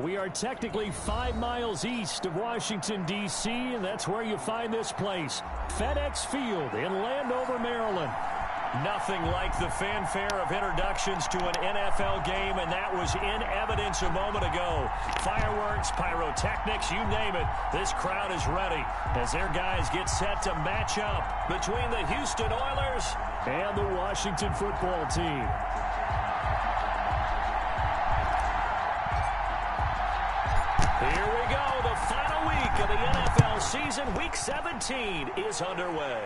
We are technically 5 miles east of Washington, D.C., and that's where you find this place, FedEx Field in Landover, Maryland. Nothing like the fanfare of introductions to an NFL game, and that was in evidence a moment ago. Fireworks, pyrotechnics, you name it. This crowd is ready as their guys get set to match up between the Houston Oilers and the Washington football team. Here we go. The final week of the NFL season. Week 17 is underway.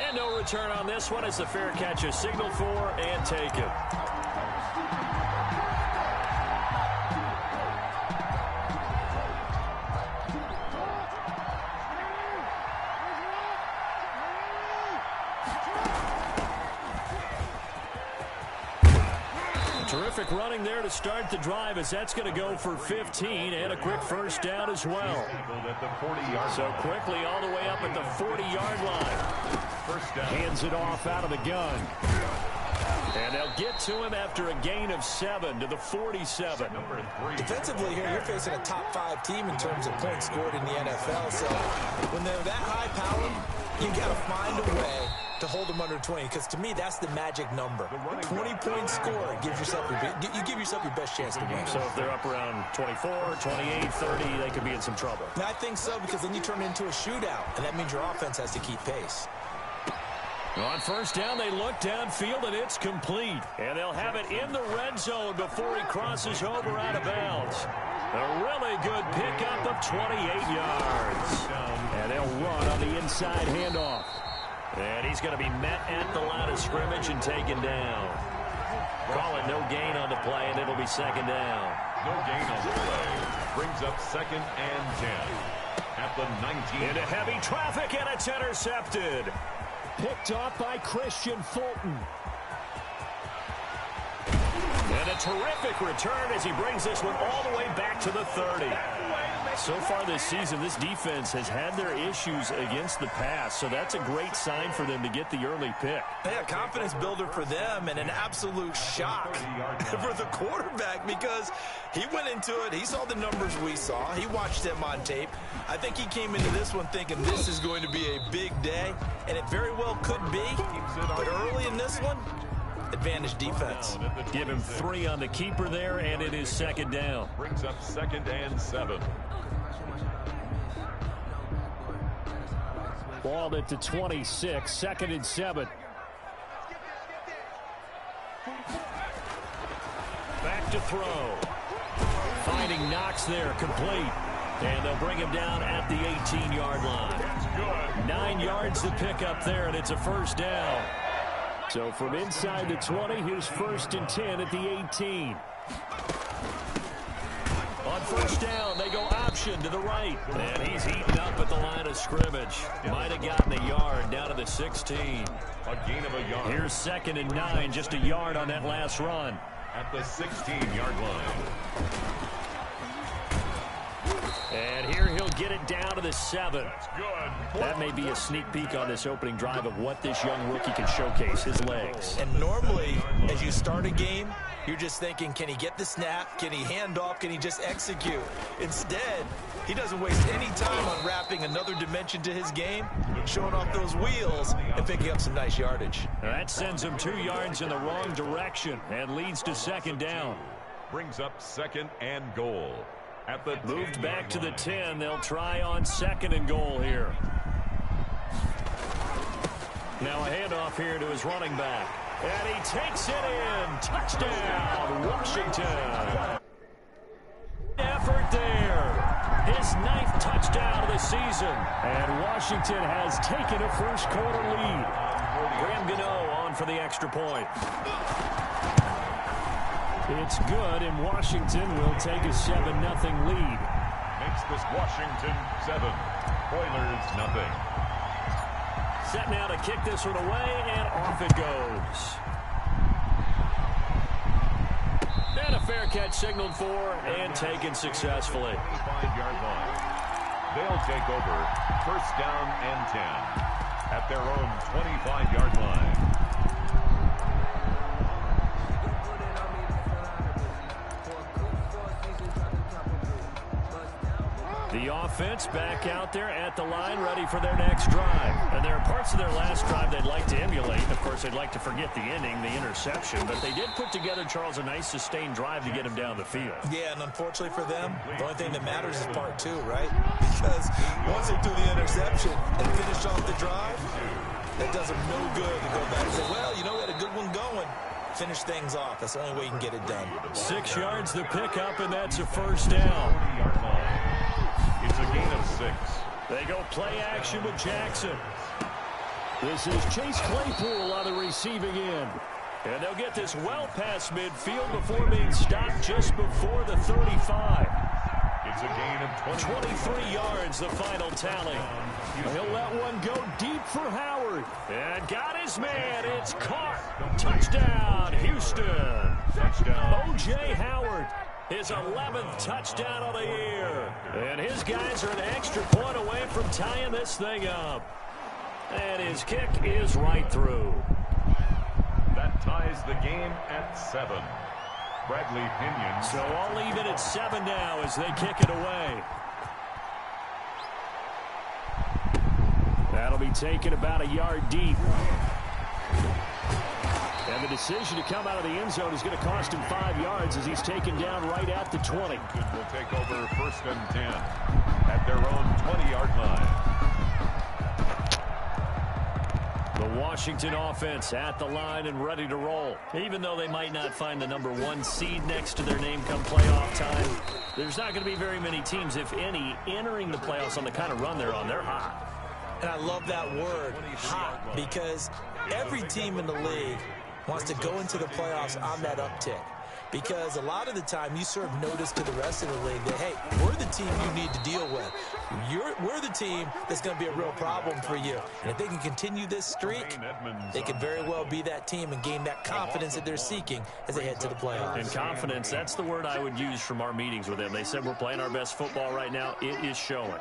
And no return on this one as the fair catch is signaled for and taken. Terrific running there to start the drive as that's going to go for 15 and a quick first down as well. So quickly all the way up at the 40-yard line. Hands it off out of the gun. And they'll get to him after a gain of 7 to the 47. Defensively here, you're facing a top 5 team in terms of points scored in the NFL. So when they're that high powered, you got to find a way to hold them under 20, because to me that's the magic number. 20-point score gives yourself you give yourself your best chance to win. So if they're up around 24, 28, 30, they could be in some trouble. And I think so, because then you turn it into a shootout, and that means your offense has to keep pace. On first down, they look downfield, and it's complete. And they'll have it in the red zone before he crosses over out of bounds. A really good pickup of 28 yards. And they'll run on the inside handoff. And he's going to be met at the line of scrimmage and taken down. Call it no gain on the play, and it'll be second down. No gain on the play. Brings up 2nd and 10. At the 19. Into heavy traffic, and it's intercepted. Picked off by Christian Fulton. And a terrific return as he brings this one all the way back to the 30. So far this season, this defense has had their issues against the pass, so that's a great sign for them to get the early pick. Yeah, confidence builder for them, and an absolute shock for the quarterback, because he went into it, he saw the numbers we saw, he watched them on tape. I think he came into this one thinking this is going to be a big day, and it very well could be, but early in this one, advantage defense. Give him 3 on the keeper there, and it is second down. Brings up 2nd and 7. Ball at the 26, 2nd and 7. Back to throw. Finding Knox there, complete. And they'll bring him down at the 18-yard line. That's good. 9 yards to pick up there, and it's a first down. So from inside the 20, here's 1st and 10 at the 18. On first down, they go option to the right. And he's eaten up at the line of scrimmage. Might have gotten a yard down to the 16. A gain of a yard. Here's 2nd and 9, just a yard on that last run. At the 16-yard line. And here he'll get it down to the 7. That's good. That may be a sneak peek on this opening drive of what this young rookie can showcase, his legs. And normally, as you start a game, you're just thinking, can he get the snap? Can he hand off? Can he just execute? Instead, he doesn't waste any time on wrapping another dimension to his game, showing off those wheels, and picking up some nice yardage. That sends him 2 yards in the wrong direction and leads to second down. Brings up 2nd and goal. At the moved back to the 10. They'll try on 2nd and goal here. Now a handoff here to his running back. And he takes it in. Touchdown, Washington. Effort there. His 9th touchdown of the season. And Washington has taken a first quarter lead. Graham Gano on for the extra point. It's good, and Washington will take a 7-0 lead. Makes this Washington 7. Oilers 0. Set now to kick this one away, and off it goes. And a fair catch signaled for and taken successfully. 25-yard line. They'll take over 1st down and 10 at their own 25-yard line. The offense back out there at the line, ready for their next drive. And there are parts of their last drive they'd like to emulate. Of course, they'd like to forget the ending, the interception. But they did put together, Charles, a nice sustained drive to get him down the field. Yeah, and unfortunately for them, the only thing that matters is part two, right? Because once they threw the interception and finished off the drive, that does them no good to go back and say, well, you know, we had a good one going. Finish things off. That's the only way you can get it done. 6 yards the pickup, and that's a first down. It's a gain of 6. They go play action with Jackson. This is Chase Claypool on the receiving end. And they'll get this well past midfield before being stopped just before the 35. It's a gain of 23 yards, the final tally. He'll let one go deep for Howard. And got his man. It's caught. Touchdown, Houston. Touchdown. O.J. Howard, his 11th touchdown of the year. And his guys are an extra point away from tying this thing up. And his kick is right through. That ties the game at 7. Bradley Pinion. So I'll leave it at 7 now as they kick it away. That'll be taken about a yard deep. And the decision to come out of the end zone is going to cost him 5 yards as he's taken down right at the 20. Will take over 1st and 10 at their own 20-yard line. The Washington offense at the line and ready to roll. Even though they might not find the #1 seed next to their name come playoff time, there's not going to be very many teams, if any, entering the playoffs on the kind of run they're on. They're hot. And I love that word, hot, because every team in the league wants to go into the playoffs on that uptick. Because a lot of the time you serve notice to the rest of the league that, hey, we're the team you need to deal with. We're the team that's going to be a real problem for you. And if they can continue this streak, they could very well be that team and gain that confidence that they're seeking as they head to the playoffs. And confidence, that's the word I would use from our meetings with them. They said we're playing our best football right now. It is showing.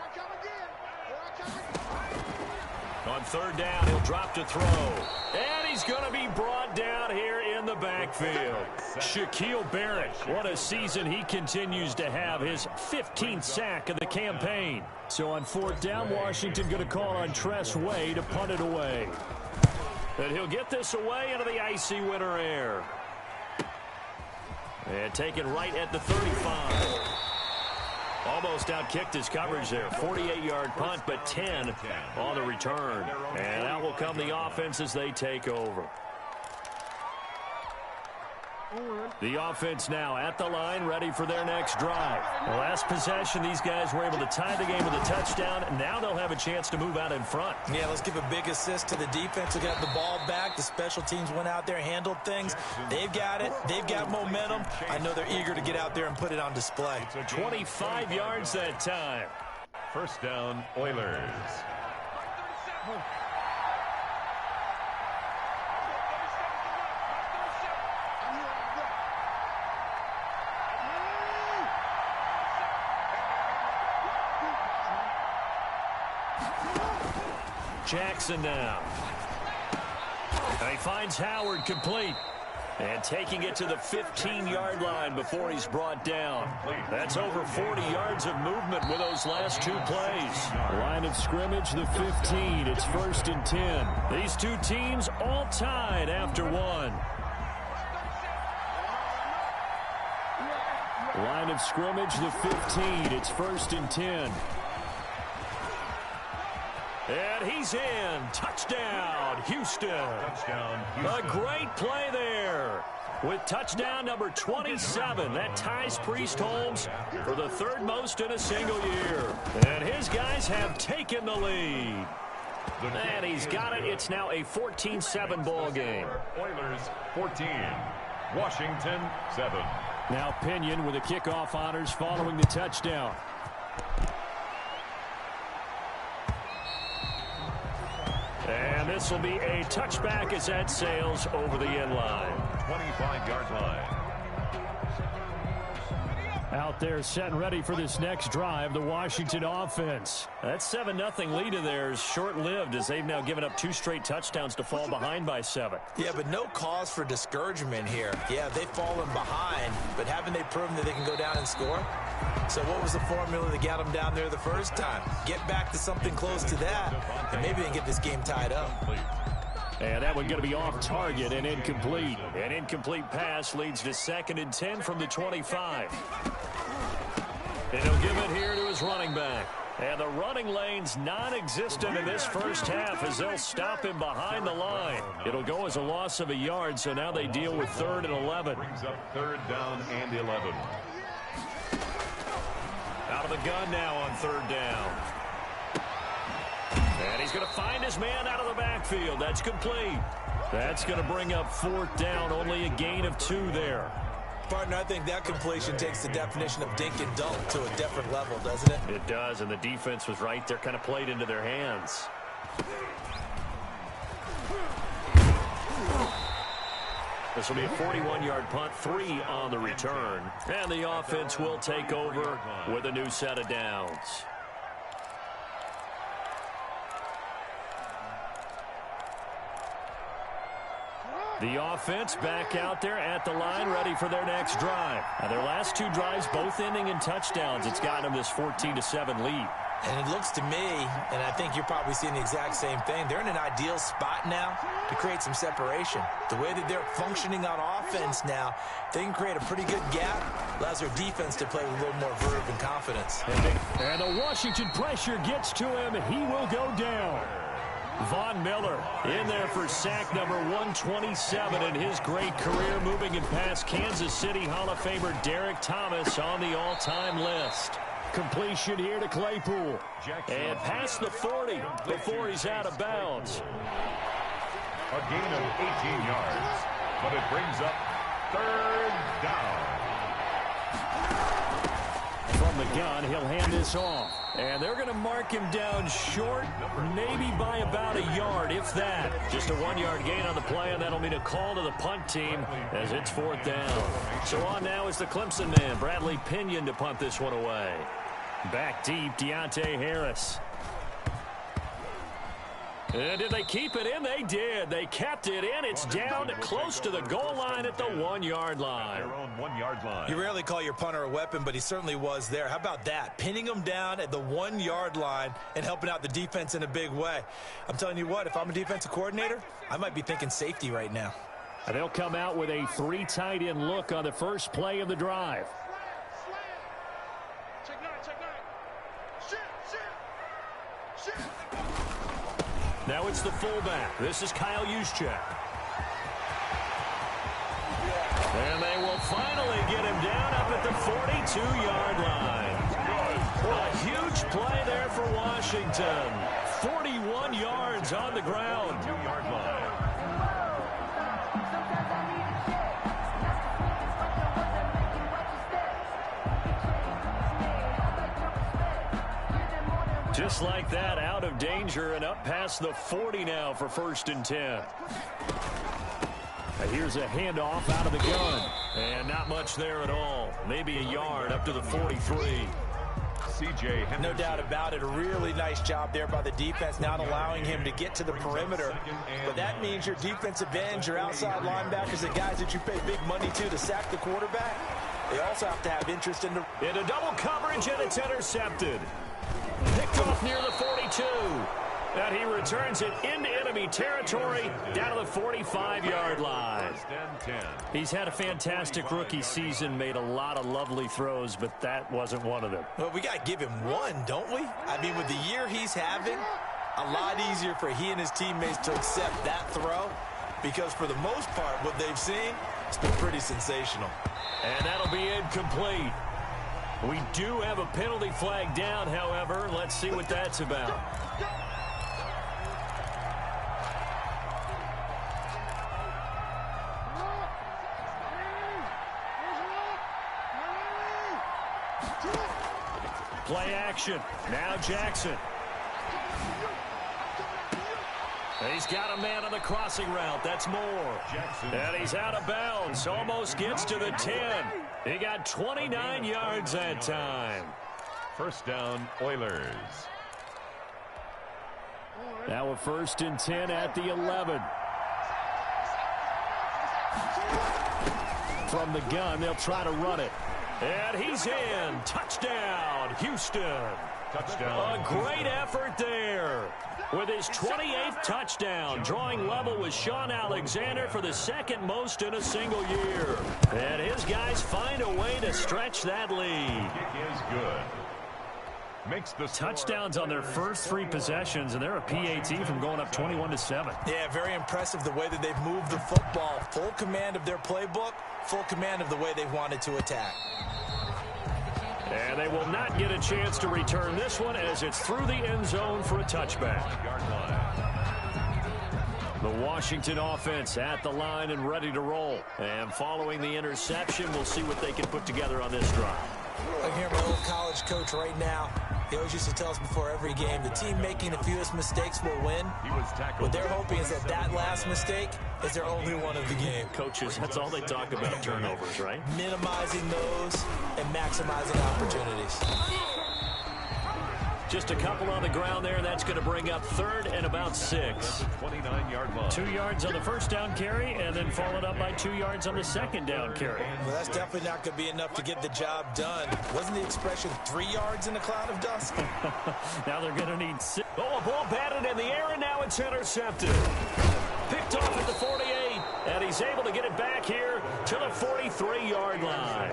On 3rd down, he'll drop to throw. And he's going to be brought down here in the backfield. Shaquille Barrett, what a season he continues to have. His 15th sack of the campaign. So on 4th down, Washington going to call on Tress Way to punt it away. And he'll get this away into the icy winter air. And taken right at the 35. Almost outkicked his coverage there. 48-yard punt, but 10 on the return. And out will come the offense as they take over. The offense now at the line, ready for their next drive. The last possession, these guys were able to tie the game with a touchdown. Now they'll have a chance to move out in front. Yeah, let's give a big assist to the defense who got the ball back. The special teams went out there, handled things. They've got it. They've got momentum. I know they're eager to get out there and put it on display. 25 yards that time. 1st down, Oilers. Jackson now. And he finds Howard complete. And taking it to the 15-yard line before he's brought down. That's over 40 yards of movement with those last 2 plays. Line of scrimmage, the 15. It's 1st and 10. These two teams all tied after 1. Line of scrimmage, the 15. It's 1st and 10. And he's in. Touchdown, Houston. Touchdown, Houston. A great play there. With touchdown number 27, that ties Priest Holmes for the 3rd most in a single year. And his guys have taken the lead. And he's got it. It's now a 14-7 ball game. Oilers 14, Washington 7. Now Pinion with the kickoff honors following the touchdown. And this will be a touchback as that sails over the end line. 25-yard line. Out there set and ready for this next drive, the Washington offense. That 7-0 lead of theirs short-lived as they've now given up 2 straight touchdowns to fall behind by 7. Yeah, but no cause for discouragement here. Yeah, they've fallen behind, but haven't they proven that they can go down and score? So what was the formula that got them down there the first time? Get back to something close to that, and maybe they can get this game tied up. And that one going to be off target and incomplete. An incomplete pass leads to 2nd and 10 from the 25. And he'll give it here to his running back. And the running lane's non-existent in this first half as they'll stop him behind the line. It'll go as a loss of a yard, so now they deal with 3rd and 11. Brings up 3rd down and 11. Out of the gun now on 3rd down. And he's going to find his man out of the backfield. That's complete. That's going to bring up 4th down. Only a gain of 2 there. Partner, I think that completion takes the definition of dink and dunk to a different level, doesn't it? It does, and the defense was right there, kind of played into their hands. This will be a 41-yard punt, 3 on the return. And the offense will take over with a new set of downs. The offense back out there at the line, ready for their next drive. Now, their last 2 drives, both ending in touchdowns. It's gotten them this 14-7 lead. And it looks to me, and I think you're probably seeing the exact same thing, they're in an ideal spot now to create some separation. The way that they're functioning on offense now, they can create a pretty good gap. Allows their defense to play with a little more verve and confidence. And the Washington pressure gets to him. He will go down. Von Miller in there for sack number 127 in his great career, moving it past Kansas City Hall of Famer Derek Thomas on the all-time list. Completion here to Claypool. And past the 40 before he's out of bounds. A gain of 18 yards, but it brings up 3rd down. From the gun, he'll hand this off. And they're going to mark him down short, maybe by about a yard, if that. Just a 1-yard gain on the play, and that'll mean a call to the punt team as it's 4th down. So on now is the Clemson man, Bradley Pinion, to punt this one away. Back deep, Deontay Harris. And did they keep it in? They did. They kept it in. It's down close to the goal line at the 1-yard line. Their own 1-yard line. You rarely call your punter a weapon, but he certainly was there. How about that? Pinning him down at the 1-yard line and helping out the defense in a big way. I'm telling you what, if I'm a defensive coordinator, I might be thinking safety right now. And they'll come out with a 3 tight end look on the first play of the drive. Now it's the fullback. This is Kyle Juszczyk. And they will finally get him down up at the 42-yard line. A huge play there for Washington. 41 yards on the ground. 2-yard line. Just like that, out of danger and up past the 40 now for 1st and 10. Here's a handoff out of the gun. And not much there at all. Maybe a yard up to the 43. C.J. Henderson. No doubt about it. A really nice job there by the defense, not allowing him to get to the perimeter. But that means your defensive ends, your outside linebackers, the guys that you pay big money to sack the quarterback, they also have to have interest in the... Into double coverage, and it's intercepted. Picked off near the 42. And he returns it into enemy territory down to the 45-yard line. He's had a fantastic rookie season, made a lot of lovely throws, but that wasn't one of them. Well, we got to give him one, don't we? I mean, with the year he's having, a lot easier for he and his teammates to accept that throw because for the most part, what they've seen, it's been pretty sensational. And that'll be incomplete. We do have a penalty flag down, however. Let's see what that's about. Play action. Now Jackson. He's got a man on the crossing route. That's Moore. And he's out of bounds. Almost gets to the 10. He got 29 yards that time. First down, Oilers. Now a 1st and 10 at the 11. From the gun, they'll try to run it. And he's in. Touchdown, Houston. Touchdown. A great effort there. With his 28th touchdown, drawing level with Sean Alexander for the 2nd most in a single year. And his guys find a way to stretch that lead. Kick is good. Makes the touchdowns on their first 3 possessions, and they're a PAT from going up 21-7. Yeah, very impressive the way that they've moved the football. Full command of their playbook, full command of the way they wanted to attack. And they will not get a chance to return this one as it's through the end zone for a touchback. The Washington offense at the line and ready to roll. And following the interception, we'll see what they can put together on this drive. I hear my old college coach right now. He always used to tell us before every game, the team making the fewest mistakes will win. What they're hoping is that last mistake is their only one of the game. Coaches, that's all they talk about, turnovers, right? Minimizing those and maximizing opportunities. Just a couple on the ground there. That's going to bring up 3rd and about 6. 29-yard line. 2 yards on the first down carry, and then followed up by 2 yards on the second down carry. Well, that's definitely not going to be enough to get the job done. Wasn't the expression 3 yards in a cloud of dust? Now they're going to need 6. Oh, a ball batted in the air, and now it's intercepted. Picked off at the 48, and he's able to get it back here to the 43-yard line.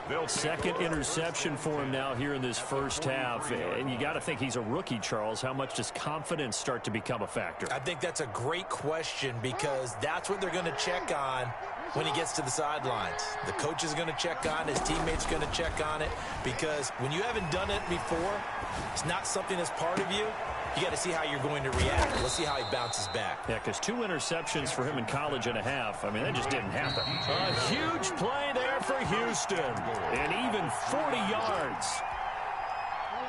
2nd interception for him now here in this first half. And you got to think he's a rookie, Charles. How much does confidence start to become a factor? I think that's a great question because that's what they're going to check on when he gets to the sidelines. The coach is going to check on it. His teammates are going to check on it because when you haven't done it before, it's not something that's part of you. You got to see how you're going to react. Let's see how he bounces back. Yeah, because 2 interceptions for him in college and a half. I mean, that just didn't happen. A huge play there for Houston. And even 40 yards.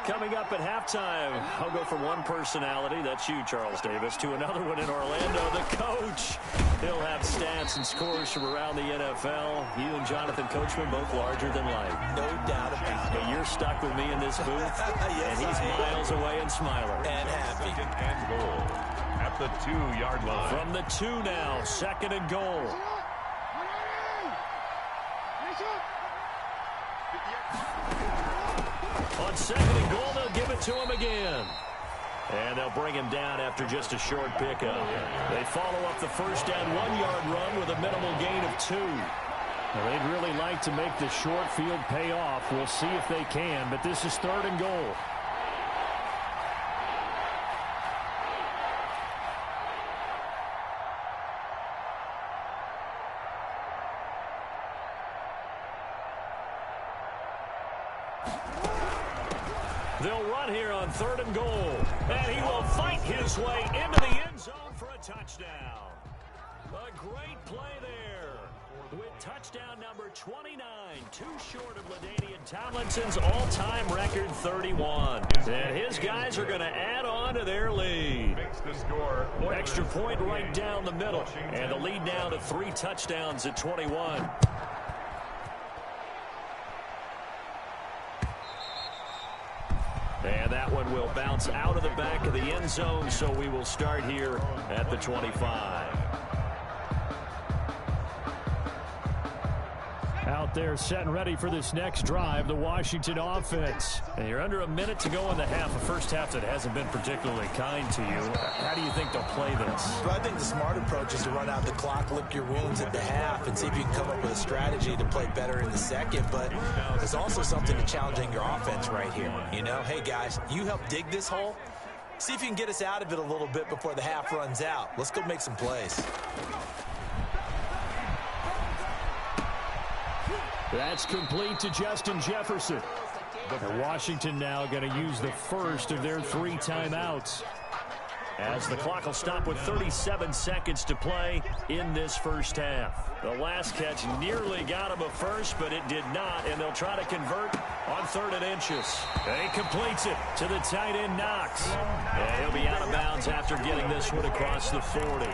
Coming up at halftime, I'll go from one personality, that's you, Charles Davis, to another one in Orlando, the coach. He'll have stats and scores from around the NFL. You and Jonathan Coachman, both larger than life. No doubt about it. But you're stuck with me in this booth, yes, and he's miles away and smiling. And happy. 2nd and goal at the 2-yard line. From the 2 now, 2nd and goal. On 2nd and goal, they'll give it to him again. And they'll bring him down after just a short pickup. They follow up the first down 1-yard run with a minimal gain of 2. Now, they'd really like to make the short field pay off. We'll see if they can, but this is 3rd and goal. They'll run here on 3rd and goal. And he will fight his way into the end zone for a touchdown. A great play there. With touchdown number 29, too short of LaDainian Tomlinson's all-time record 31. And his guys are going to add on to their lead. Makes the score. Extra point right down the middle. And the lead now to 3 touchdowns at 21. And that one will bounce out of the back of the end zone, so we will start here at the 25. Out there set and ready for this next drive, the Washington offense. And you're under a minute to go in the half, a first half that hasn't been particularly kind to you. How do you think they'll play this? Well, I think the smart approach is to run out the clock, lick your wounds at the half, and see if you can come up with a strategy to play better in the second. But there's also something to challenging your offense right here. You know, hey, guys, you help dig this hole. See if you can get us out of it a little bit before the half runs out. Let's go make some plays. That's complete to Justin Jefferson. And Washington now going to use the first of their 3 timeouts. As the clock will stop with 37 seconds to play in this first half. The last catch nearly got him a first, but it did not, and they'll try to convert on 3rd and inches. And he completes it to the tight end, Knox. And he'll be out of bounds after getting this one across the 40.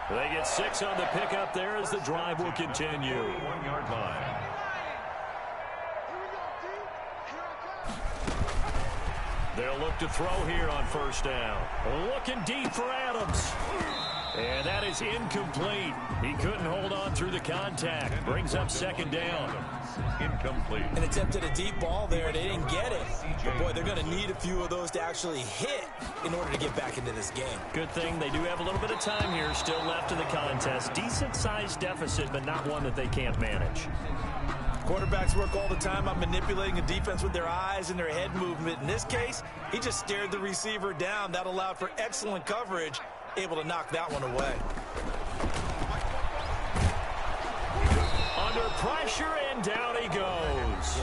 They get 6 on the pickup there as the drive will continue. 1-yard line. They'll look to throw here on first down. Looking deep for Adams. And that is incomplete. He couldn't hold on through the contact. Brings up second down. Incomplete. An attempt at a deep ball there. They didn't get it. But, boy, they're going to need a few of those to actually hit in order to get back into this game. Good thing they do have a little bit of time here still left in the contest. Decent-sized deficit, but not one that they can't manage. Quarterbacks work all the time on manipulating a defense with their eyes and their head movement. In this case, he just stared the receiver down. That allowed for excellent coverage, able to knock that one away. Under pressure, and down he goes.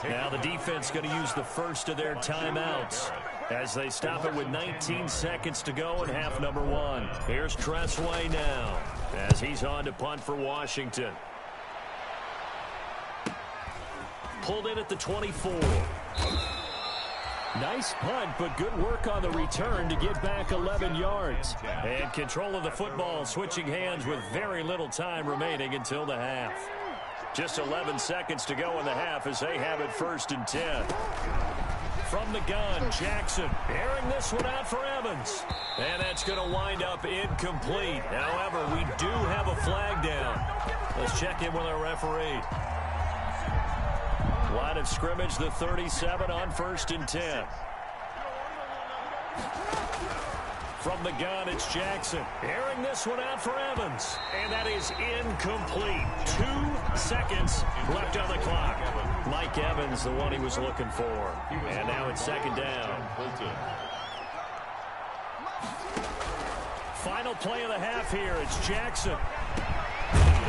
Now the defense going to use the first of their timeouts as they stop it with 19 seconds to go in half number one. Here's Tressway now as he's on to punt for Washington. Pulled in at the 24. Nice punt, but good work on the return to get back 11 yards. And control of the football switching hands with very little time remaining until the half. Just 11 seconds to go in the half as they have it 1st and 10. From the gun, Jackson airing this one out for Evans. And that's going to wind up incomplete. However, we do have a flag down. Let's check in with our referee. Line of scrimmage, the 37 on 1st and 10. From the gun, it's Jackson. Airing this one out for Evans. And that is incomplete. 2 seconds left on the clock. Mike Evans, the one he was looking for. And now it's 2nd down. Final play of the half here. It's Jackson.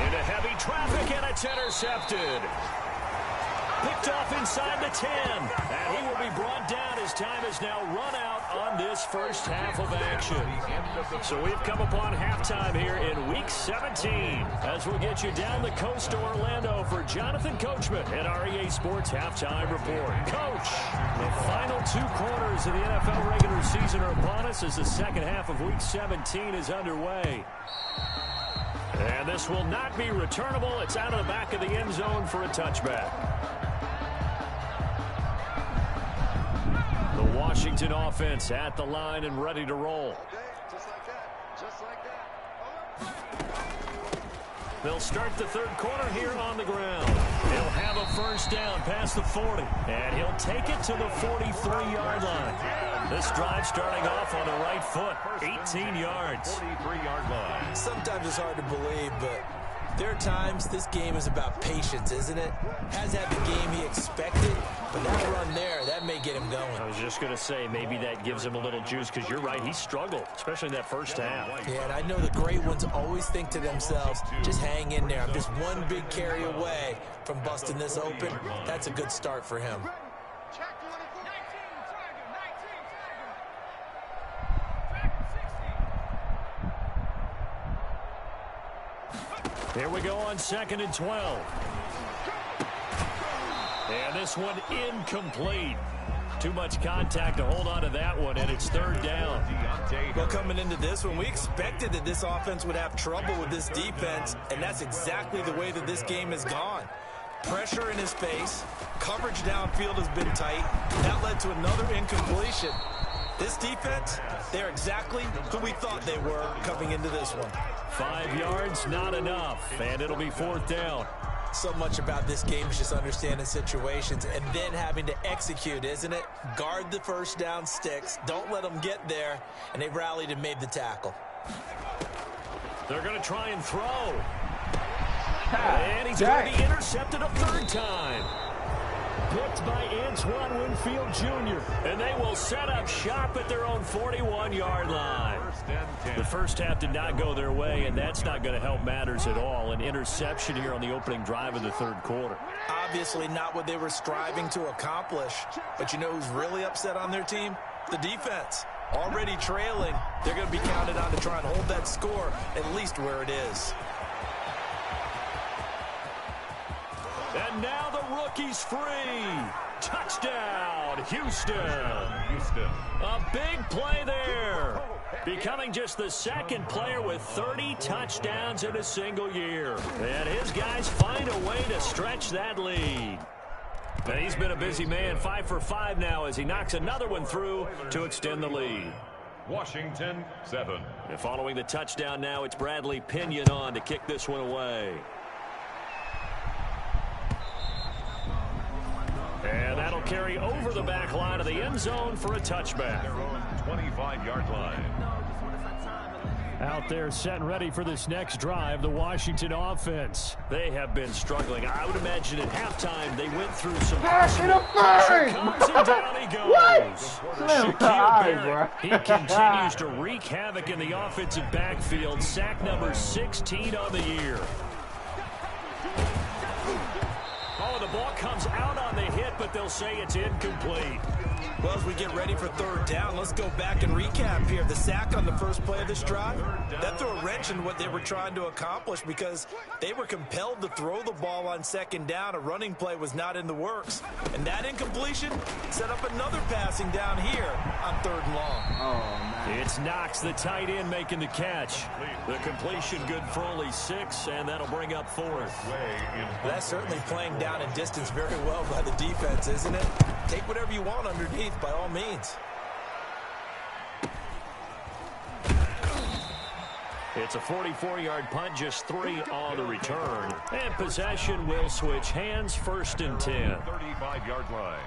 Into heavy traffic, and it's intercepted. Picked off inside the 10. And he will be brought down as time is now run out on this first half of action. So we've come upon halftime here in Week 17 as we'll get you down the coast to Orlando for Jonathan Coachman at our EA Sports Halftime Report. Coach, the final 2 quarters of the NFL regular season are upon us as the second half of Week 17 is underway. And this will not be returnable. It's out of the back of the end zone for a touchback. The Washington offense at the line and ready to roll. They'll start the 3rd quarter here on the ground. He'll have a first down past the 40, and he'll take it to the 43-yard line. This drive starting off on the right foot, 18 yards. 43-yard line. Sometimes it's hard to believe, but there are times this game is about patience, isn't it? Has had the game he expected, but that run there, that may get him going. I was just going to say, maybe that gives him a little juice, because you're right, he struggled, especially in that first half. Yeah, and I know the great ones always think to themselves, just hang in there. I'm just one big carry away from busting this open. That's a good start for him. Here we go on 2nd and 12. And this one incomplete. Too much contact to hold on to that one, and it's 3rd down. Well, coming into this one, we expected that this offense would have trouble with this defense, and that's exactly the way that this game has gone. Pressure in his face, coverage downfield has been tight. That led to another incompletion. This defense, they're exactly who we thought they were coming into this one. 5 yards, not enough, and it'll be 4th down. So much about this game is just understanding situations and then having to execute, isn't it? Guard the first down sticks. Don't let them get there. And they rallied and made the tackle. They're going to try and throw. And he's going to be intercepted a 3rd time. Picked by Antoine Winfield Jr. And they will set up shop at their own 41-yard line. The first half did not go their way, and that's not going to help matters at all. An interception here on the opening drive of the 3rd quarter. Obviously not what they were striving to accomplish. But you know who's really upset on their team? The defense. Already trailing, they're going to be counted on to try and hold that score at least where it is. And now the rookie's free. Touchdown, Houston. A big play there. Becoming just the 2nd player with 30 touchdowns in a single year. And his guys find a way to stretch that lead. And he's been a busy man, 5 for 5 now as he knocks another one through to extend the lead. Washington, 7. And following the touchdown now, it's Bradley Pinion on to kick this one away. And that'll carry over the back line of the end zone for a touchback. Their own 25-yard line. Out there set and ready for this next drive, the Washington offense. They have been struggling. I would imagine at halftime they went through some pressure comes and down he goes. Shaquille Barrett, he continues to wreak havoc in the offensive backfield. Sack number 16 on the year. Oh, the ball comes out on the hit, but they'll say it's incomplete. Well, as we get ready for third down, let's go back and recap here. The sack on the first play of this drive, that threw a wrench in what they were trying to accomplish because they were compelled to throw the ball on second down. A running play was not in the works. And that incompletion set up another passing down here on third and long. Oh, man. It's Knox, the tight end, making the catch. The completion good for only 6, and that'll bring up fourth. That's certainly playing down in distance very well by the defense, isn't it? Take whatever you want underneath, by all means. It's a 44-yard punt, just 3 on the return. And possession will switch hands, 1st and 10. 35-yard line.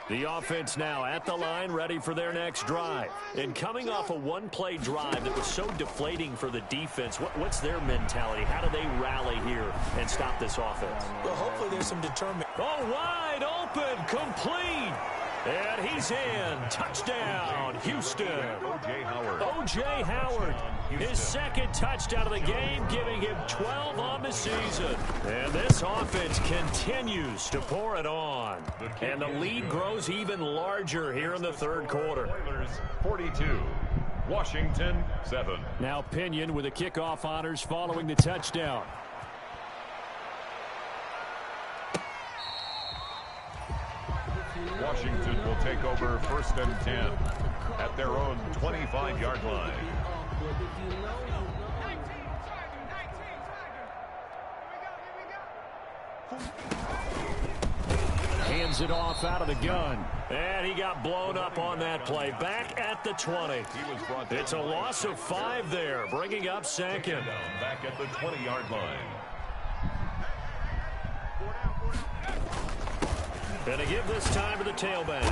The offense now at the line, ready for their next drive. And coming off a one-play drive that was so deflating for the defense, what's their mentality? How do they rally here and stop this offense? Well, hopefully there's some determination. Oh, wide open, complete. And he's in. Touchdown, Houston. O.J. Howard. O.J. Howard, his second touchdown of the game, giving him 12 on the season. And this offense continues to pour it on. And the lead grows even larger here in the third quarter. 42. Washington, 7. Now Pinion with the kickoff honors following the touchdown. Washington will take over 1st and 10 at their own 25-yard line. Hands it off out of the gun. And he got blown up on that play. Back at the 20. It's a loss of 5 there, bringing up 2nd. Back at the 20-yard line. And to give this time to the tailback.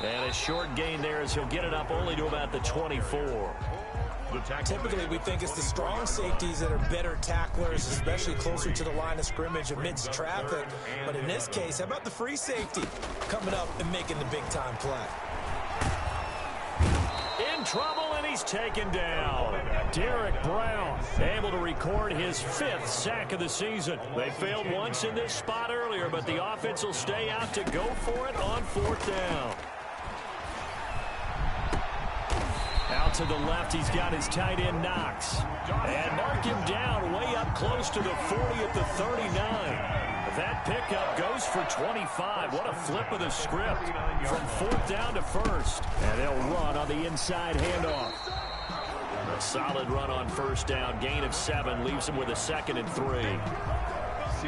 And a short gain there as he'll get it up only to about the 24. Typically, we think it's the strong safeties that are better tacklers, especially closer to the line of scrimmage amidst traffic. But in this case, how about the free safety coming up and making the big-time play? In trouble, and he's taken down. Derek Brown able to record his 5th sack of the season. They failed once in this spot earlier, but the offense will stay out to go for it on 4th down. Out to the left, he's got his tight end Knox. And mark him down way up close to the 40 at the 39. That pickup goes for 25. What a flip of the script from 4th down to 1st. And they'll run on the inside handoff. A solid run on 1st down. Gain of 7 leaves him with a 2nd and 3.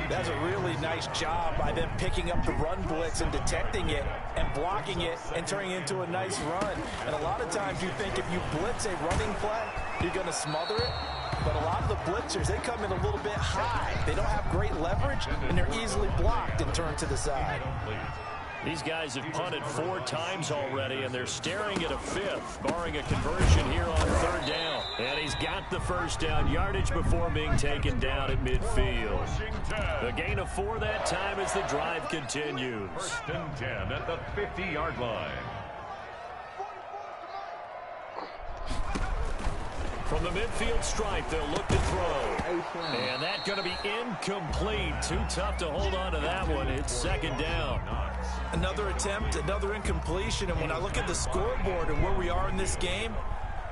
That's a really nice job by them picking up the run blitz and detecting it and blocking it and turning it into a nice run. And a lot of times you think if you blitz a running play, you're going to smother it. But a lot of the blitzers, they come in a little bit high. They don't have great leverage, and they're easily blocked and turned to the side. These guys have punted 4 times already, and they're staring at a 5th, barring a conversion here on 3rd down. And he's got the 1st down yardage before being taken down at midfield. The gain of 4 that time as the drive continues. 1st and 10 at the 50-yard line. From the midfield stripe, they'll look to throw. And that's going to be incomplete. Too tough to hold on to that one. It's 2nd down. Another attempt, another incompletion. And when I look at the scoreboard and where we are in this game,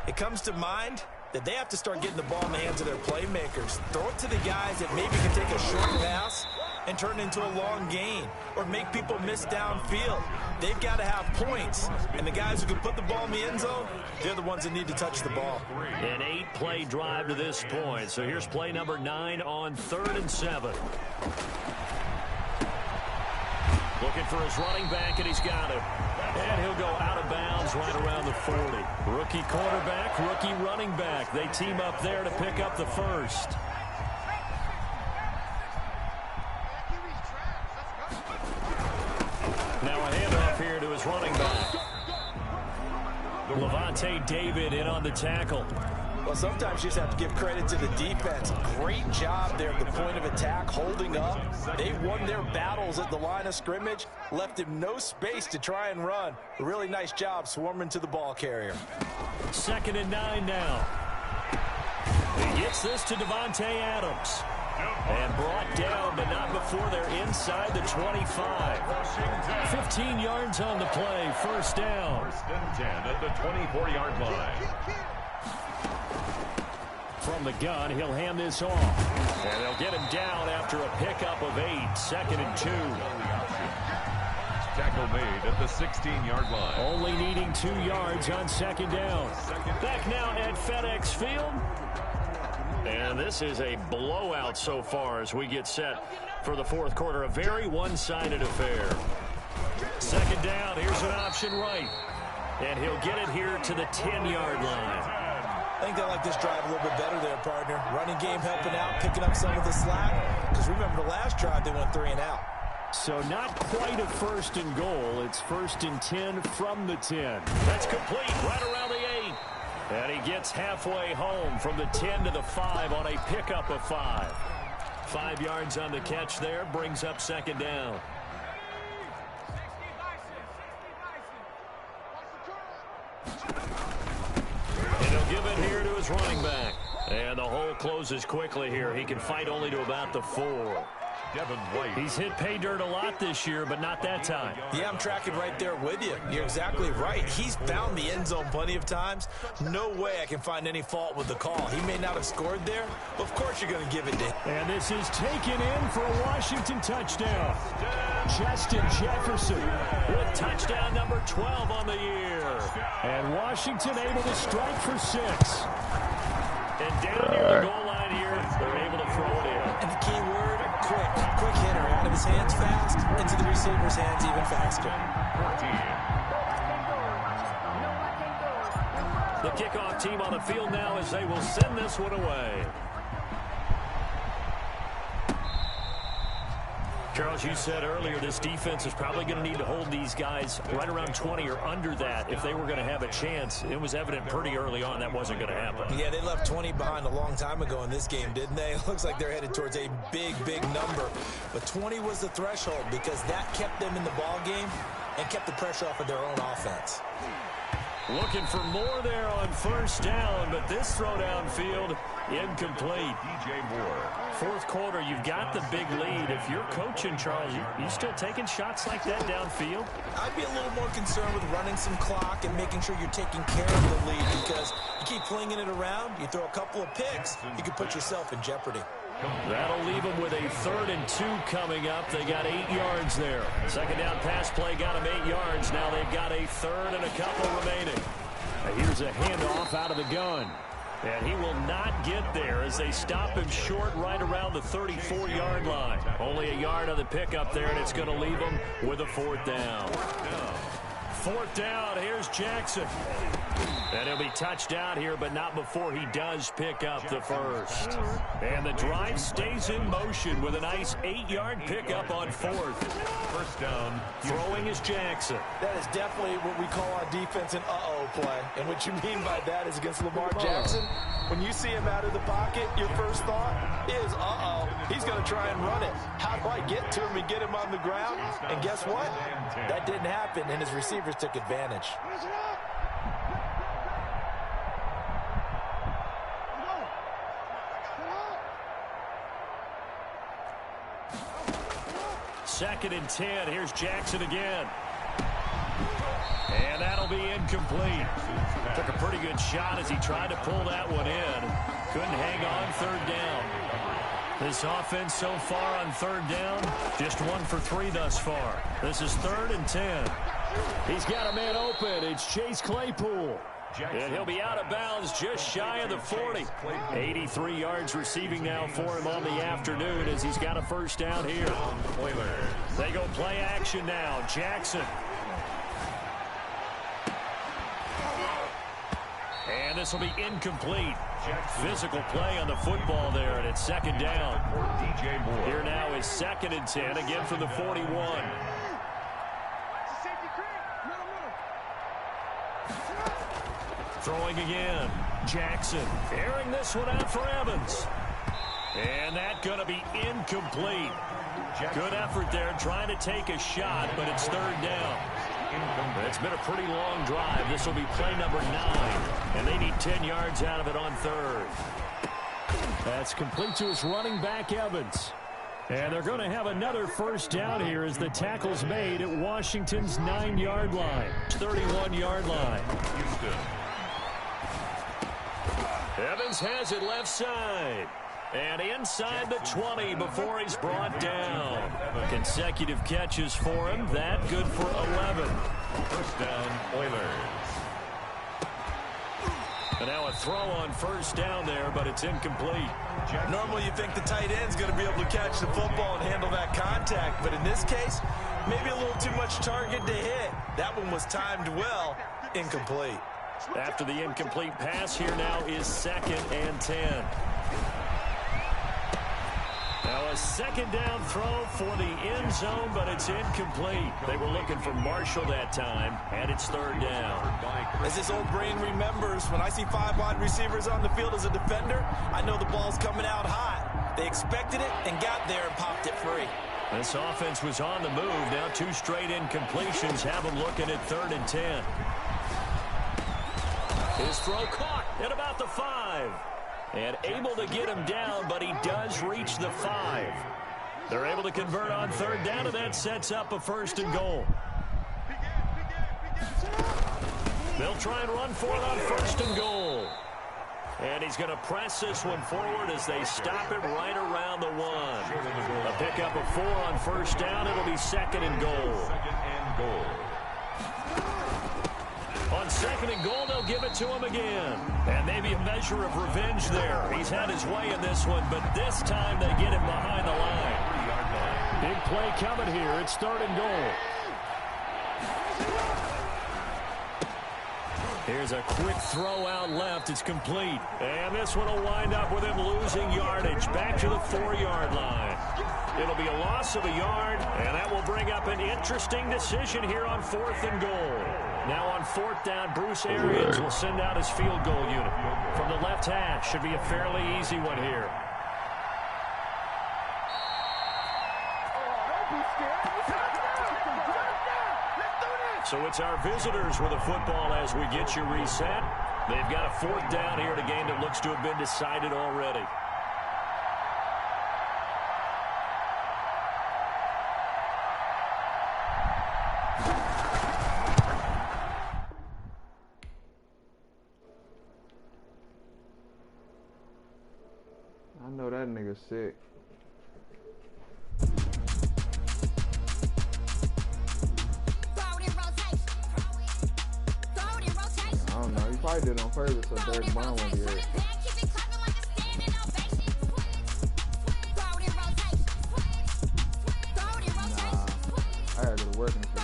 it comes to mind that they have to start getting the ball in the hands of their playmakers. Throw it to the guys that maybe can take a short pass and turn it into a long gain or make people miss downfield. They've got to have points. And the guys who can put the ball in the end zone, they're the ones that need to touch the ball. An 8-play drive to this point. So here's play number 9 on 3rd and 7. Looking for his running back, and he's got it. And he'll go out of bounds right around the 40. Rookie quarterback, rookie running back. They team up there to pick up the first. Now a handoff here to his running back. Levante David in on the tackle. Well, sometimes you just have to give credit to the defense. Great job there at the point of attack, holding up. They won their battles at the line of scrimmage, left him no space to try and run. A really nice job swarming to the ball carrier. 2nd and 9 now. He gets this to Devontae Adams. And brought down, but not before they're inside the 25. 15 yards on the play, first down. 1st and 10 at the 24-yard line. From the gun, he'll hand this off. And they'll get him down after a pickup of 8, 2nd and 2. Tackle made at the 16-yard line. Only needing 2 yards on 2nd down. Back now at FedEx Field. And this is a blowout so far as we get set for the 4th quarter. A very one-sided affair. 2nd down, here's an option right. And he'll get it here to the 10-yard line. I think they like this drive a little bit better there, partner. Running game helping out, picking up some of the slack. Because remember the last drive, they went 3 and out. So not quite a 1st and goal. It's 1st and 10 from the 10. That's complete right around the 8. And he gets halfway home from the 10 to the 5 on a pickup of 5. 5 yards on the catch there, brings up 2nd down. And he'll give it here to his running back. And the hole closes quickly here. He can fight only to about the 4. He's hit pay dirt a lot this year, but not that time. Yeah, I'm tracking right there with you. You're exactly right. He's found the end zone plenty of times. No way I can find any fault with the call. He may not have scored there, but of course you're going to give it to him. And this is taken in for a Washington touchdown. Justin Jefferson with touchdown number 12 on the year. And Washington able to strike for 6. And down near the goal line here, they're able to throw it in. And the key word, quick. Quick hitter, out of his hands fast, into the receiver's hands even faster. The kickoff team on the field now as they will send this one away. Charles, you said earlier this defense is probably going to need to hold these guys right around 20 or under that if they were going to have a chance. It was evident pretty early on that wasn't going to happen. Yeah, they left 20 behind a long time ago in this game, didn't they? It looks like they're headed towards a big, big number. But 20 was the threshold because that kept them in the ball game and kept the pressure off of their own offense. Looking for more there on 1st down, but this throw downfield incomplete. DJ Moore. 4th quarter, you've got the big lead. If you're coaching, Charles, you still taking shots like that downfield? I'd be a little more concerned with running some clock and making sure you're taking care of the lead because you keep flinging it around, you throw a couple of picks, you could put yourself in jeopardy. That'll leave them with a 3rd and 2 coming up. They got 8 yards there. 2nd down pass play got them 8 yards. Now they've got a 3rd and a couple remaining. Here's a handoff out of the gun. And he will not get there as they stop him short right around the 34-yard line. Only a yard on the pickup there, and it's going to leave him with a 4th down. 4th down, here's Jackson. And he'll be touched out here, but not before he does pick up the first. And the drive stays in motion with a nice 8-yard pickup on 4th. First down. Throwing is Jackson. That is definitely what we call on defense an uh-oh play. And what you mean by that is against Lamar Jackson, when you see him out of the pocket, your first thought is, uh-oh, he's going to try and run it. How do I get to him and get him on the ground? And guess what? That didn't happen, and his receivers took advantage. Second and 10. Here's Jackson again. And that'll be incomplete. Took a pretty good shot as he tried to pull that one in. Couldn't hang on 3rd down. This offense so far on 3rd down, just 1 for 3 thus far. This is 3rd and 10. He's got a man open. It's Chase Claypool. And he'll be out of bounds just shy of the 40. 83 yards receiving now for him on the afternoon as he's got a first down here. They go play action now. Jackson. And this will be incomplete. Physical play on the football there, and it's second down. Here now is 2nd and 10, again from the 41. Throwing again. Jackson airing this one out for Evans. And that's going to be incomplete. Good effort there trying to take a shot, but it's 3rd down. It's been a pretty long drive. This will be play number 9, and they need 10 yards out of it on 3rd. That's complete to his running back, Evans. And they're going to have another first down here as the tackle's made at Washington's 9-yard line. 31-yard line. Houston. Evans has it left side. And inside the 20 before he's brought down. Consecutive catches for him. That good for 11. First down, Oilers. And now a throw on first down there, but it's incomplete. Normally you think the tight end's going to be able to catch the football and handle that contact. But in this case, maybe a little too much target to hit. That one was timed well. Incomplete. After the incomplete pass, here now is 2nd and 10. Now a 2nd down throw for the end zone, but it's incomplete. They were looking for Marshall that time, and it's 3rd down. As his old brain remembers, when I see 5 wide receivers on the field as a defender, I know the ball's coming out hot. They expected it and got there and popped it free. This offense was on the move. Now 2 straight incompletions have them looking at 3rd and 10. His throw caught at about the 5. And able to get him down, but he does reach the 5. They're able to convert on 3rd down, and that sets up a 1st and goal. They'll try and run for it on 1st and goal. And he's going to press this one forward as they stop it right around the 1. A pickup of 4 on 1st down. It'll be 2nd and goal. On 2nd and goal, they'll give it to him again. And maybe a measure of revenge there. He's had his way in this one, but this time they get him behind the line. Big play coming here. It's 3rd and goal. Here's a quick throw out left. It's complete. And this one will wind up with him losing yardage back to the 4-yard line. It'll be a loss of a yard, and that will bring up an interesting decision here on 4th and goal. Now on 4th down, Bruce Arians will send out his field goal unit. From the left hash, should be a fairly easy one here. So it's our visitors with a football as we get you reset. They've got a 4th down here in a game that looks to have been decided already. I know that nigga's sick. I don't know. He probably did it on purpose so Derek Brown won't be hurt. Nah, I gotta go to work in a few.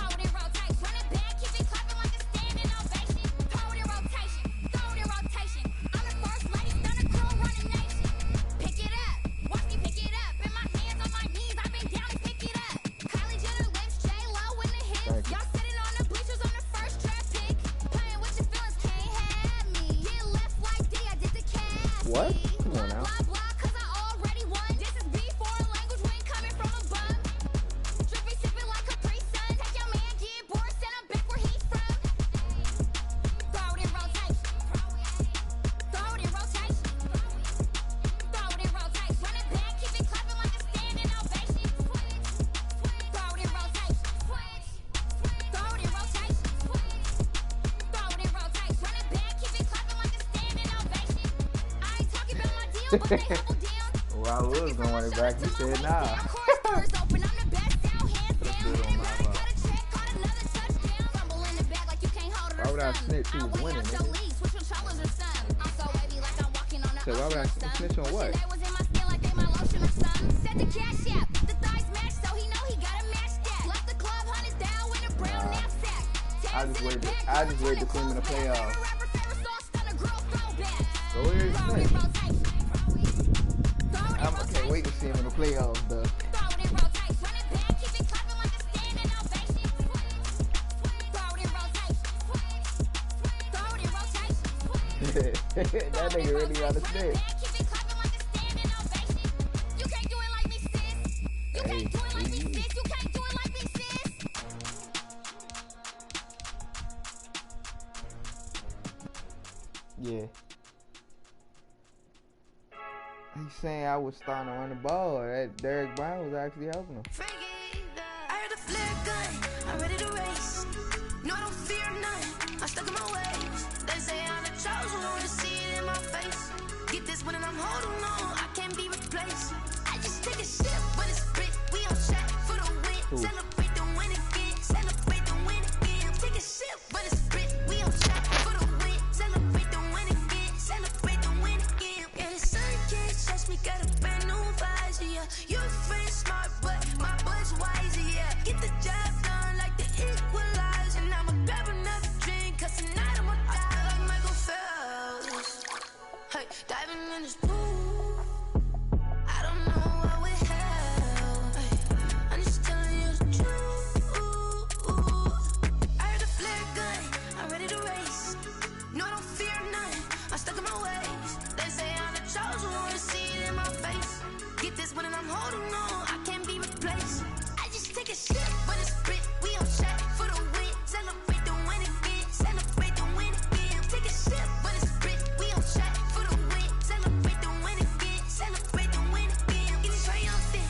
What? Come on now. Well, I was going to run it back. He said, nah. Why would I snitch? He was winning, nigga. said, why would I snitch on what? I just wait to see him in the playoffs. So where's Snitch? I can't wait to see him in the playoffs, though. That nigga really got a snitch. Hey, yeah. He's saying I was starting to run the ball. That Derek Brown was actually helping him. I heard a flare gun, I'm ready to race. No, I don't fear none, I'm stuck in my ways. They say I'm the chosen one, to see it in my face. Get this one and I'm holding on, I can't be replaced. I just take a sip, but it's spit, we on shot for the win. Celebrate the win again, celebrate the win again. Take a sip, but it's spit, we on shot for the win. Celebrate the win again, celebrate the win again. Yeah, the sun can't touch me, got a brand new visor, yeah. Your friend's smart, but my boy's wiser, yeah. Get the job done like the equalizer. And I'ma grab another drink, cause tonight I'ma die like Michael Phelps. Hey, diving in this pool, I don't know what would help. Hey, I'm just telling you the truth. I heard a flare gun, I'm ready to race. No, I don't fear none, I'm stuck in my ways. They say I'm the chosen one, to see it in my face. Get this one and I'm holding on, I can't be replaced. I just take a shit, but it's spit, we on shot for the win. Celebrate the win again, celebrate the win again. Take a shit, but it's spit, we on shot for the win. Celebrate the win again, celebrate the win again. Get it triumphant,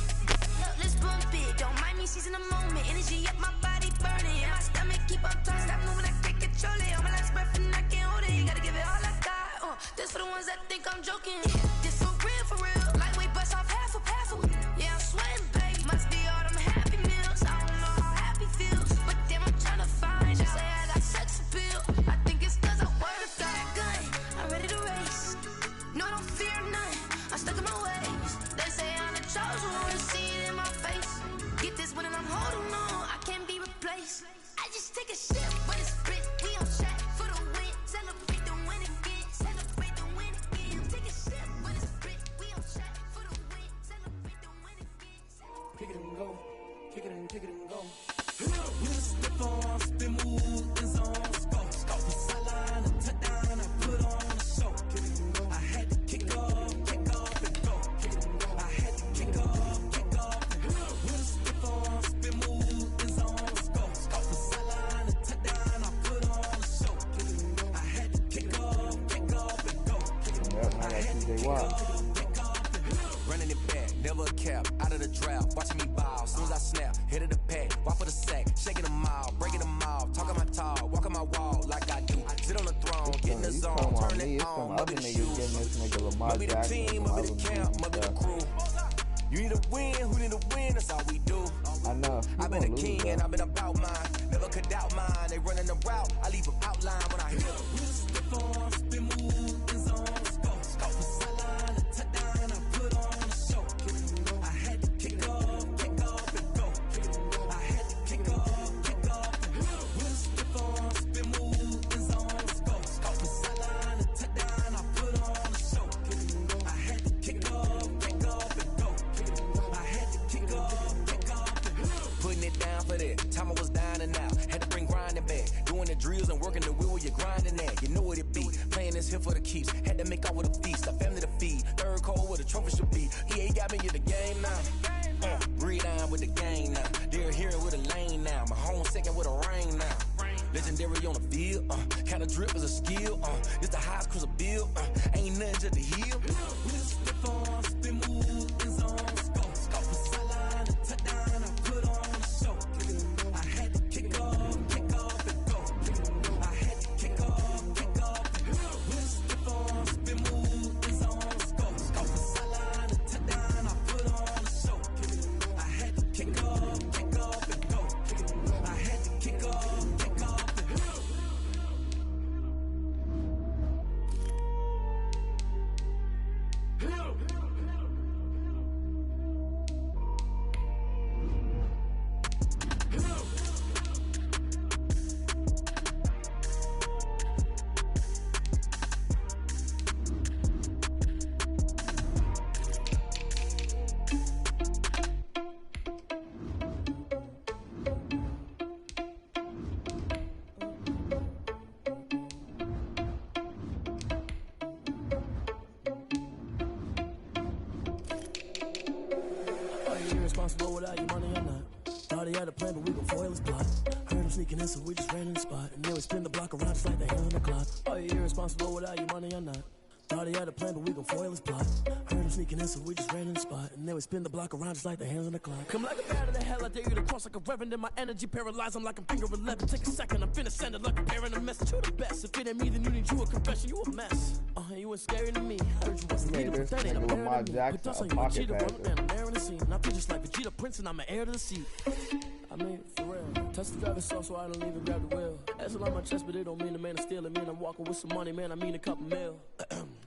look, let's bump it. Don't mind me seizing the moment, energy up my body burning. And my stomach keep up tight, stop moving, I can't control it. On my last breath and I can't hold it, gotta give it all I got. This for the ones that think I'm joking. This for real, lightweight bust off half a passel. Yeah, I'm sweating, babe, must be all them happy meals. I don't know how happy feels, but damn, I'm trying to find you. Say I got sex appeal, I think it's cause I wear a fire gun. I'm ready to race, no, I don't fear none, I'm stuck in my ways. They say I'm the chosen one, to see it in my face. Get this one and I'm holding on, I can't be replaced. I just take a shit, but it's spit, we on shot for the win. Celebrate the win again, celebrate the win again. Take a shit, but it's spit, we on shot for the win. Celebrate the win again. Kick it and go, kick it and go. We'll slip on, spin, move, and zone, scope. From sideline to touchdown, I put on a show. I had to kick off and go. I had to kick off and go. We'll slip on, spin, move, and zone, scope. From sideline to touchdown, I put on a show. I had to kick off and go. I had to kick off and go. Running it back, never a cap, out of the draft, watching me ball, soon as I snap, hit of the pack, walk for the sack, shaking them all, breaking them all, talking my talk, walking my wall like I do, sit on the throne, get in the zone, turn it on, must be the shoes, must be the team, must be the camp, must be the crew. You need a win, who need a win, that's all we do. I know. I've been a king and I've been about mine, never could doubt mine, they running the route, I leave them outline when I hit them. We'll slip on, spin, move, and zone, scope from sideline to touchdown, I put on a show. I had to kick off and go. I had to kick off and go. We'll slip on, spin, move, and zone, scope from sideline to touchdown, I put on a show. I had to kick off and go. I had to kick off and go. Putting it down for that, time I was down and out, had to bring grinding back, doing the drills and working the wheel where you're grinding at, you know what it be, playing this here for the keeps, had to make off with a feast, a family to feed, third cold where the trophy should be, EA got me in the game now, breathe down with the game now, they're here with a lane now, my home second with a rain now, legendary on the field, kind of drip is a skill, it's the highest cruiser bill, ain't nothing just the hill, we'll slip on, spin, move, and zone, scope from sideline to touchdown, I put on a show, I had to kick off and go. I had to kick off and go. We'll slip on, spin, move, and zone, scope from sideline to touchdown, I put on a show. I had to kick off and go. I had to kick off and go. sneaking in, so we just ran in the spot. And then we spin the block around just like the hand on the clock. Are you irresponsible without your money or not? Thought he had a plan, but we gon' foil his plot. Heard him sneaking in, so we just ran in the spot. And then we spin the block around just like the hands on the clock. Come like a bat of the hell, I dare you to cross like a reverend. And my energy paralyzed, I'm like I'm finger 11. Take a second, I'm finna send it like a parent a message to the best. If it ain't me, then you need you a confession, you a mess. You ain't scary to me. Heard you wasn't leader, but that ain't a parent to me. Put dust on you, a cheater, run man, I'm there in the scene. And I feel just like Vegeta Prince, and I'm an heir to the seat. I mean, for real. Touch the driver's soft so I don't even grab the wheel. That's on my chest, but it don't mean the man is stealing. Man, I'm walking with some money, man, I mean a couple mil.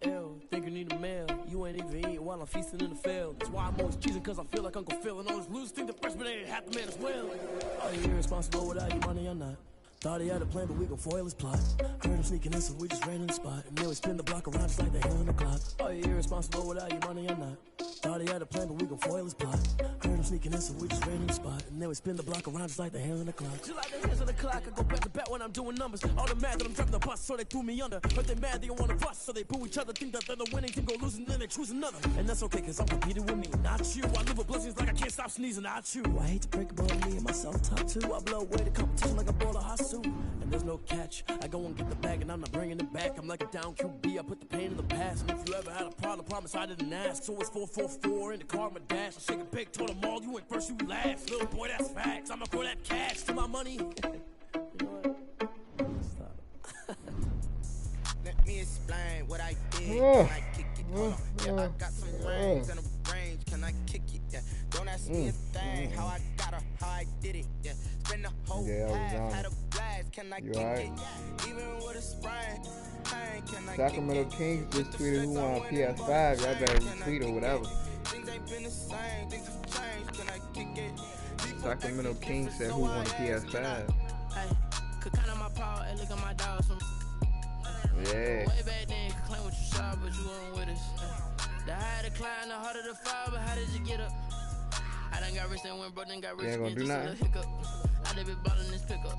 Ew, think you need a meal. You ain't even eating while I'm feasting in the field. That's why I'm always cheesing, cause I feel like Uncle Phil. And all those losers think the freshman ain't half the man as well. Are you irresponsible without your money or not? Thought he had a plan, but we gon' foil his plot. Heard him sneaking in, so we just ran in the spot. And then we spin the block around just like the hand on the clock. Are you irresponsible without your money or not? Thought he had a plan, but we gon' foil his plot. Heard him sneaking in, so we just ran in the spot. And then we spin the block around just like the hands on the clock. Just like the hands on the clock, I go back to back when I'm doing numbers. All the mad that I'm driving the bus, so they threw me under. But they mad, they don't wanna fuss, so they boo each other. Think that they're the winning team, go losing, then they choose another. And that's okay, cause I'm competing with me, not you. I live with blessings like I can't stop sneezing, not you. I hate to break about me and myself top two. I blow away the competition like a ball of hot soup. And there's no catch. I go and get the bag and I'm not bringing it back. I'm like a down QB, I put the pain in the past. And if you ever had a problem, promise I didn't ask. So it's 444 in the car, my dash. I shake a big, told them all, you ain't first, you last. Little boy, that's facts. I'ma throw that cash to my money. You know what? Stop. Let me explain what I did. Can I kick it? Hold on. Yeah, I got some rings and a range. Can I kick it? Yeah. Don't ask me a thing. How I got her, how I did it. Yeah. Spend the whole half, had a blast. Can I kick it? Even with a sprain. Can I Sacramento Kings just tweeted who won PS5. Y'all better retweet or whatever. Things ain't been the same. Things have changed. Can I kick it? Sacramento Kings said who won PS5. Hey, could count on my power and look at my dogs from. Yeah. Way back then, could claim what you saw, but you weren't with us. The higher the climb, the harder the fall, but how did you get up? I done got rich and went broke, then got rich again, just a little hiccup. I done been ballin' this pickup.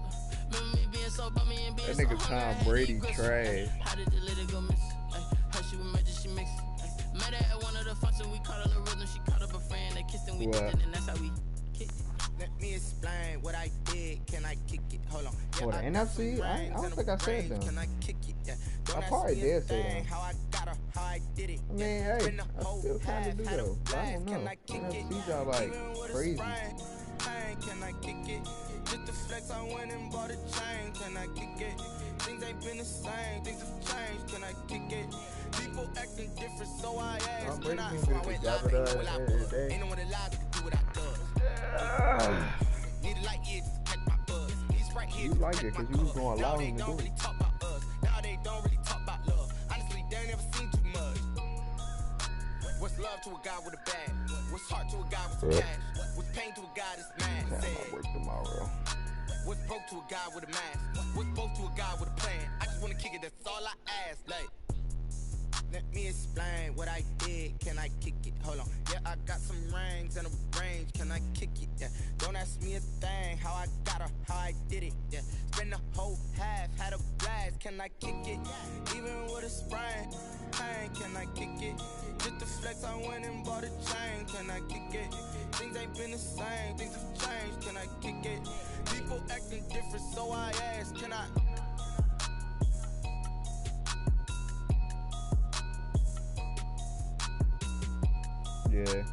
Remember me being so bummy and being that so nigga Tom Brady trash. How did the little go miss? How she was magic, she mixed. Met her at one of the functions, we caught her the rhythm, she caught up a friend, they kissed and we did it, and that's how we kicked it. Let me explain what I did. Can I kick it? Hold on. Yeah, What, the NFC? I don't think I said that. Can I kick it? Yeah. I probably did say that. How I got her, how I did it. I mean, hey, I still kind of do though. But I don't know. NFCs are like crazy. Can I kick it? Just the flex, I went and bought a chain. Can I kick it? Things ain't been the same. Things have changed. Can I kick it? People acting different, so I asked. Can I? So I went live. Ain't no one alive that can do what I do. Need a light year just to catch my buzz. He's right here. You like it because you was going to allow him to do it. Talk about us. Now they don't really talk about love. Honestly, they ain't never seen too much. What's love to a guy with a bag? What's heart to a guy with some cash? What's pain to a guy that's mad? I work tomorrow. What's broke to a guy with a mask? What's both to a guy with a plan? I just wanna kick it, that's all I ask. Like, let me explain what I did. Can I kick it? Hold on. Yeah, I got some rings and a range. Can I kick it? Yeah. Don't ask me a thing. How I got her, how I did it. Yeah. Spend the whole half, had a blast. Can I kick it? Even with a sprain. Can I kick it? Just the flex, I went and bought a chain. Can I kick it? Things ain't been the same. Things have changed. Can I kick it? People acting different, so I ask. Can I? Yeah.